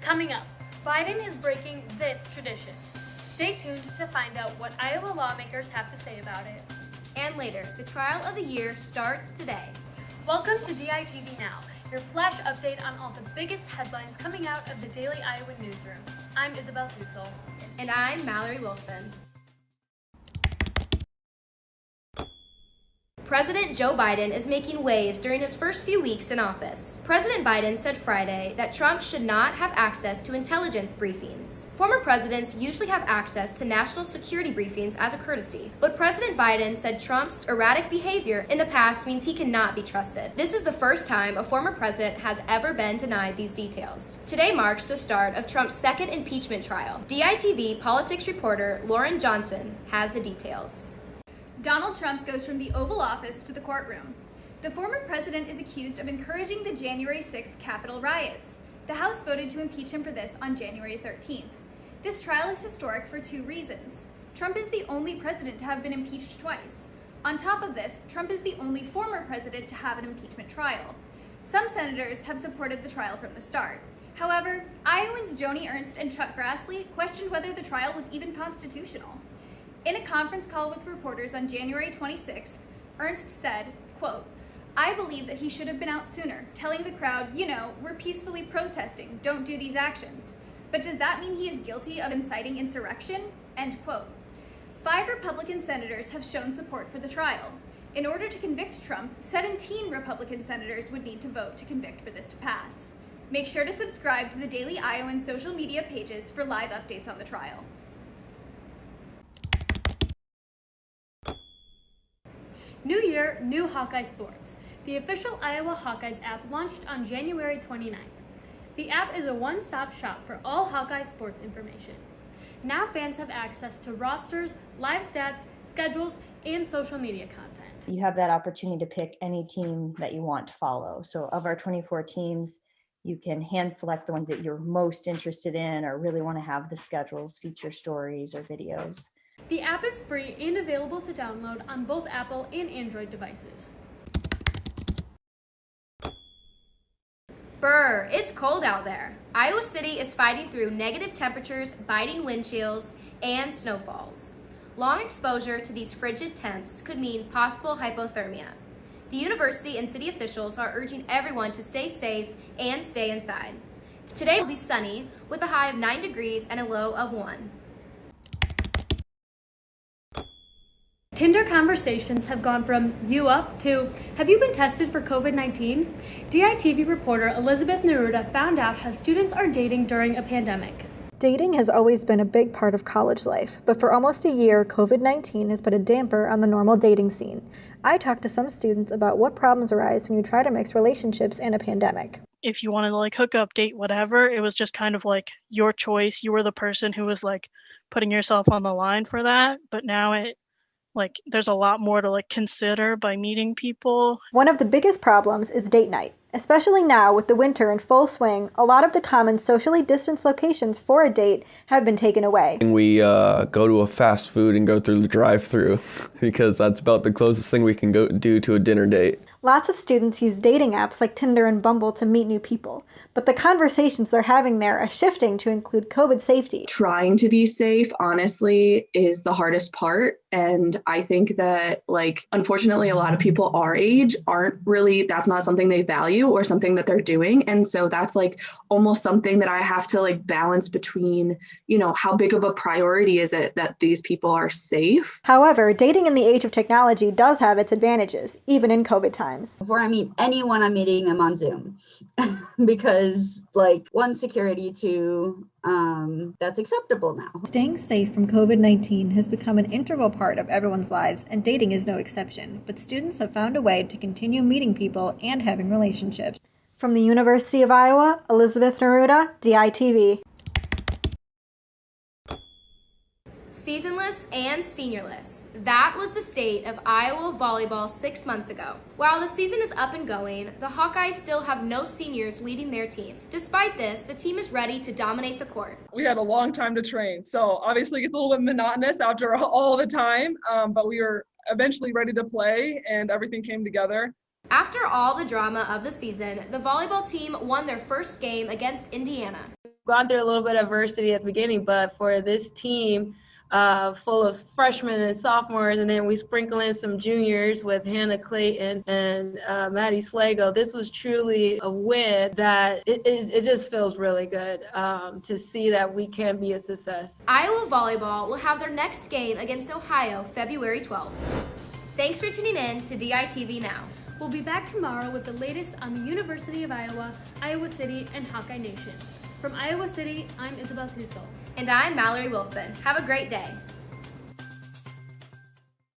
Coming up, Biden is breaking this tradition. Stay tuned to find out what Iowa lawmakers have to say about it. And later, the trial of the year starts today. Welcome to DITV Now, your flash update on all the biggest headlines coming out of the Daily Iowa newsroom. I'm Isabel Tussel. And I'm Mallory Wilson. President Joe Biden is making waves during his first few weeks in office. President Biden said Friday that Trump should not have access to intelligence briefings. Former presidents usually have access to national security briefings as a courtesy, but President Biden said Trump's erratic behavior in the past means he cannot be trusted. This is the first time a former president has ever been denied these details. Today marks the start of Trump's second impeachment trial. DITV politics reporter Lauren Johnson has the details. Donald Trump goes from the Oval Office to the courtroom. The former president is accused of encouraging the January 6th Capitol riots. The House voted to impeach him for this on January 13th. This trial is historic for two reasons. Trump is the only president to have been impeached twice. On top of this, Trump is the only former president to have an impeachment trial. Some senators have supported the trial from the start. However, Iowans Joni Ernst and Chuck Grassley questioned whether the trial was even constitutional. In a conference call with reporters on January 26th, Ernst said, quote, "I believe that he should have been out sooner, telling the crowd, we're peacefully protesting, don't do these actions. But does that mean he is guilty of inciting insurrection?" End quote. 5 Republican senators have shown support for the trial. In order to convict Trump, 17 Republican senators would need to vote to convict for this to pass. Make sure to subscribe to the Daily Iowan social media pages for live updates on the trial. New year, new Hawkeye Sports. The official Iowa Hawkeyes app launched on January 29th. The app is a one-stop shop for all Hawkeye sports information. Now fans have access to rosters, live stats, schedules, and social media content. You have that opportunity to pick any team that you want to follow. So of our 24 teams, you can hand select the ones that you're most interested in or really want to have the schedules, feature stories, or videos. The app is free and available to download on both Apple and Android devices. Brr, it's cold out there. Iowa City is fighting through negative temperatures, biting wind chills, and snowfalls. Long exposure to these frigid temps could mean possible hypothermia. The university and city officials are urging everyone to stay safe and stay inside. Today will be sunny with a high of 9 degrees and a low of 1. Tinder conversations have gone from "you up" to "have you been tested for COVID-19?" DITV reporter Elizabeth Neruda found out how students are dating during a pandemic. Dating has always been a big part of college life, but for almost a year, COVID-19 has put a damper on the normal dating scene. I talked to some students about what problems arise when you try to mix relationships in a pandemic. If you wanted to hook up, date, whatever, it was just kind of your choice. You were the person who was putting yourself on the line for that. But now there's a lot more to consider by meeting people. One of the biggest problems is date night. Especially now with the winter in full swing, a lot of the common socially distanced locations for a date have been taken away. We go to a fast food and go through the drive-thru because that's about the closest thing we can go do to a dinner date. Lots of students use dating apps like Tinder and Bumble to meet new people, but the conversations they're having there are shifting to include COVID safety. Trying to be safe, honestly, is the hardest part. And I think that, unfortunately, a lot of people our age that's not something they value or something that they're doing. And so that's almost something that I have to balance between, how big of a priority is it that these people are safe. However, dating in the age of technology does have its advantages, even in COVID times. Before I meet anyone, I'm meeting them on Zoom because one, security, two, that's acceptable now. Staying safe from COVID-19 has become an integral part of everyone's lives, and dating is no exception. But students have found a way to continue meeting people and having relationships. From the University of Iowa, Elizabeth Neruda, DITV. Seasonless and seniorless. That was the state of Iowa volleyball 6 months ago. While the season is up and going, the Hawkeyes still have no seniors leading their team. Despite this, the team is ready to dominate the court. We had a long time to train, so obviously it's a little bit monotonous after all the time, but we were eventually ready to play and everything came together. After all the drama of the season, the volleyball team won their first game against Indiana. gone through a little bit of adversity at the beginning, but for this team full of freshmen and sophomores, and then we sprinkle in some juniors with Hannah Clayton and Maddie Slago, this was truly a win that it just feels really good to see that we can be a success. Iowa Volleyball will have their next game against Ohio February 12th. Thanks for tuning in to DITV Now. We'll be back tomorrow with the latest on the University of Iowa, Iowa City, and Hawkeye Nation. From Iowa City, I'm Isabel Tussel. And I'm Mallory Wilson. Have a great day.